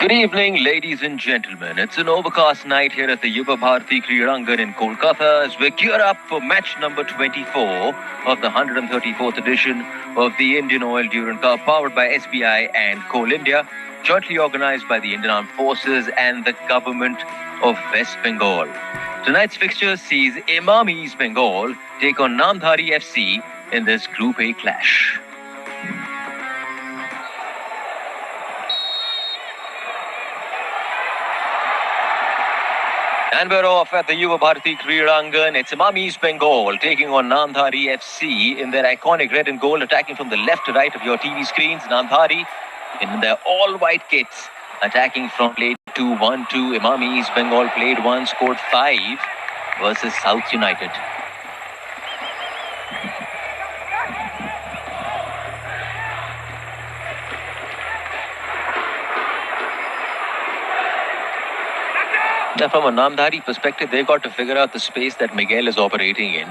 Good evening, ladies and gentlemen. It's an overcast night here at the Yuva Bharati Kriyarangan in Kolkata as we gear up for match number 24 of the 134th edition of the Indian Oil Durand Cup, powered by SBI and Coal India, jointly organized by the Indian Armed Forces and the government of West Bengal. Tonight's fixture sees EMAMI East Bengal take on Namdhari FC in this Group A clash. And we're off at the Yuva Bharati Kriyarangan. It's EMAMI East Bengal taking on Namdhari FC in their iconic red and gold, attacking from the left to right of your TV screens. Namdhari in their all-white kits, attacking from late 2-1-2. EMAMI East Bengal played 1, scored 5 versus South United. Now, from a Namdhari perspective, they've got to figure out the space that Miguel is operating in.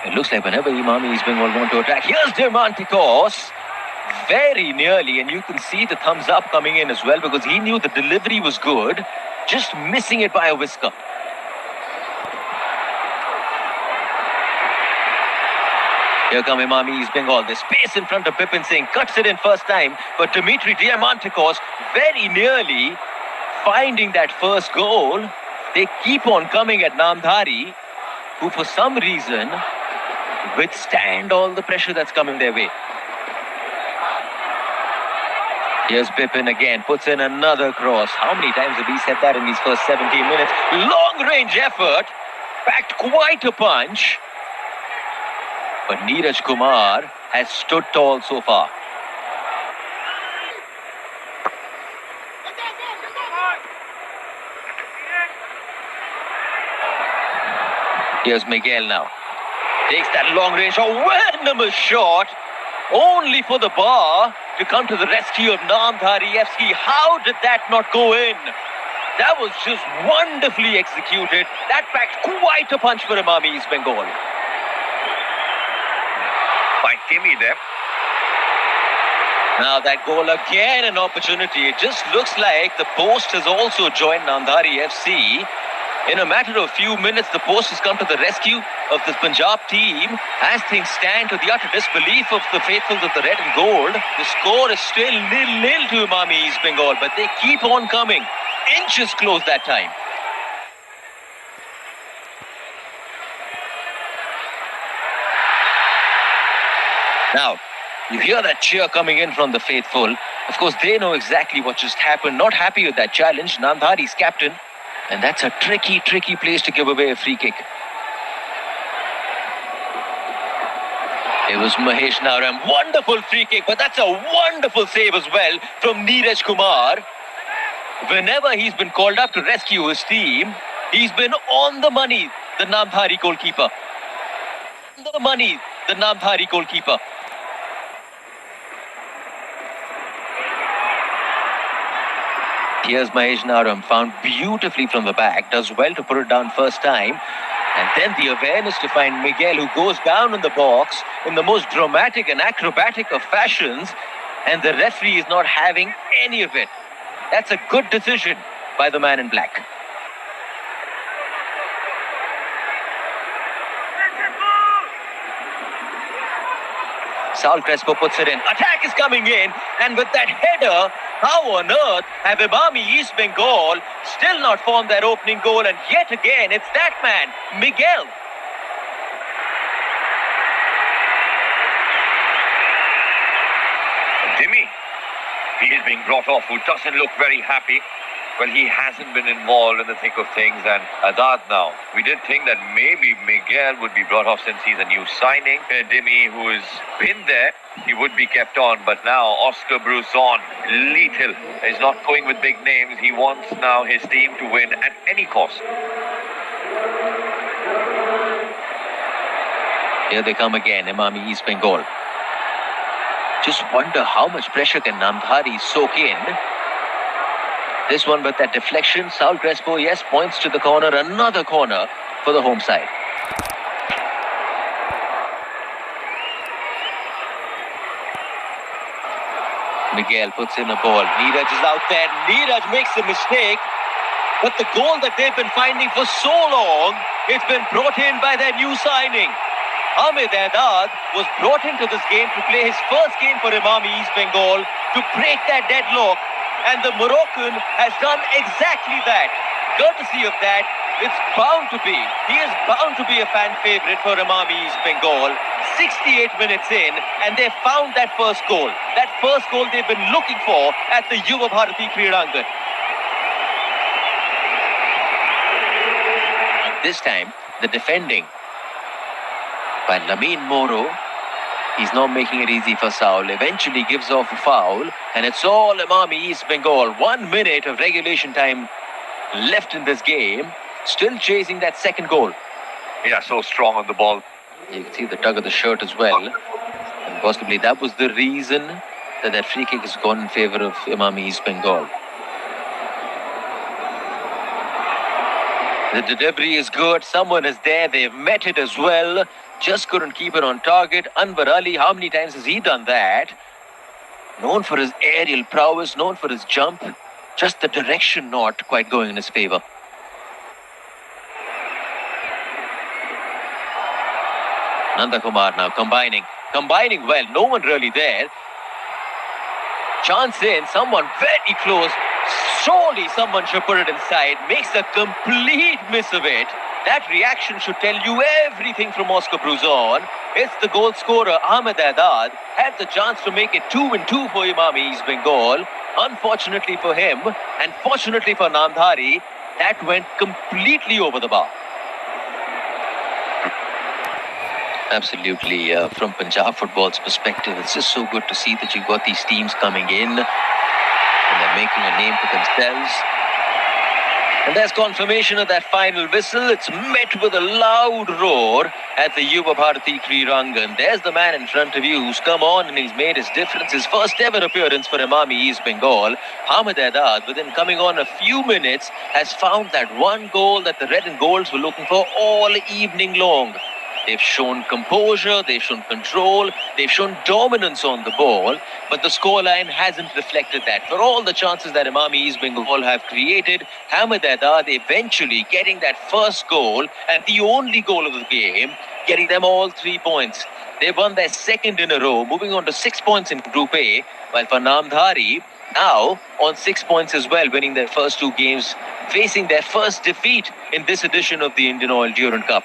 It looks like whenever EMAMI East Bengal want to attack, here's Diamantikos, very nearly, and you can see the thumbs up coming in as well because he knew the delivery was good, just missing it by a whisker. Here come EMAMI East Bengal. The space in front of Bipin Singh, cuts it in first time, but Dimitri Diamantikos very nearly finding that first goal. They keep on coming at Namdhari, who for some reason withstand all the pressure that's coming their way. Here's Bipin again, puts in another cross. How many times have we said that in these first 17 minutes? Long range effort, packed quite a punch. But Neeraj Kumar has stood tall so far. Here's Miguel now. Takes that long range, a venomous shot. Only for the bar to come to the rescue of Namdhari FC. How did that not go in? That was just wonderfully executed. That packed quite a punch for EMAMI East Bengal. By Timmy there. Now that goal again, an opportunity. It just looks like the post has also joined Namdhari FC. In a matter of few minutes, the post has come to the rescue of the Punjab team. As things stand, to the utter disbelief of the faithfuls of the red and gold, the score is still 0-0 to EMAMI East Bengal, but they keep on coming. Inches close that time. Now, you hear that cheer coming in from the faithful. Of course, they know exactly what just happened. Not happy with that challenge. Namdhari's captain. And that's a tricky place to give away a free kick. It was Mahesh Naram. Wonderful free kick, but that's a wonderful save as well from Neeraj Kumar. Whenever he's been called up to rescue his team, he's been on the money, the Namdhari goalkeeper. On the money, the Namdhari goalkeeper. Here's Mahesh Naram, found beautifully from the back, does well to put it down first time. And then the awareness to find Miguel, who goes down in the box in the most dramatic and acrobatic of fashions. And the referee is not having any of it. That's a good decision by the man in black. Saul Crespo puts it in. Attack is coming in. And with that header, how on earth have EMAMI East Bengal still not formed their opening goal? And yet again, it's that man, Miguel. Timmy, he is being brought off, who doesn't look very happy. Well, he hasn't been involved in the thick of things. And Adad now, we did think that maybe Miguel would be brought off since he's a new signing. Timmy, who has been there, he would be kept on. But now Oscar Bruzon, lethal, is not going with big names. He wants now his team to win at any cost. Here they come again, EMAMI East Bengal. Just wonder how much pressure can Namdhari soak in. This one with that deflection. Saul Crespo, yes, points to the corner. Another corner for the home side. Miguel puts in a ball. Neeraj is out there. Neeraj makes a mistake. But the goal that they've been finding for so long, it's been brought in by their new signing. Ahmed Ehdad was brought into this game to play his first game for EMAMI East Bengal to break that deadlock. And the Moroccan has done exactly that. Courtesy of that, it's bound to be. He is bound to be a fan favourite for EMAMI East Bengal. 68 minutes in, and they found that first goal. That first goal they've been looking for at the Yuva Bharati Kriyarangan. This time, the defending by Lamine Moro. He's not making it easy for Saul. Eventually gives off a foul, and it's all EMAMI East Bengal. 1 minute of regulation time left in this game. Still chasing that second goal. Yeah, so strong on the ball. You can see the tug of the shirt as well. And possibly that was the reason that that free kick has gone in favour of EMAMI East Bengal. The delivery is good. Someone is there. They've met it as well. Just couldn't keep it on target. Anwar Ali, how many times has he done that? Known for his aerial prowess, known for his jump. Just the direction not quite going in his favour. Nanda Kumar now combining well. No one really there. Chance in. Someone very close. Surely someone should put it inside. Makes a complete miss of it. That reaction should tell you everything from Oscar Bruzon. It's the goal scorer, Ahmed Ehdad, had the chance to make it 2-2 for EMAMI East Bengal. Unfortunately for him, and fortunately for Namdhari, that went completely over the bar. Absolutely, from Punjab football's perspective, it's just so good to see that you've got these teams coming in and they're making a name for themselves. And there's confirmation of that final whistle. It's met with a loud roar at the Yuva Bharati Kriyarangan. There's the man in front of you who's come on and he's made his difference. His first ever appearance for EMAMI East Bengal. Ahmed Ehdad, within coming on a few minutes, has found that one goal that the red and golds were looking for all evening long. They've shown composure, they've shown control, they've shown dominance on the ball, but the scoreline hasn't reflected that. For all the chances that EMAMI East Bengal have created, Ahmed Ehdad eventually getting that first goal and the only goal of the game, getting them all 3 points. They've won their second in a row, moving on to 6 points in Group A, while for Namdhari, now on 6 points as well, winning their first 2 games, facing their first defeat in this edition of the Indian Oil Durand Cup.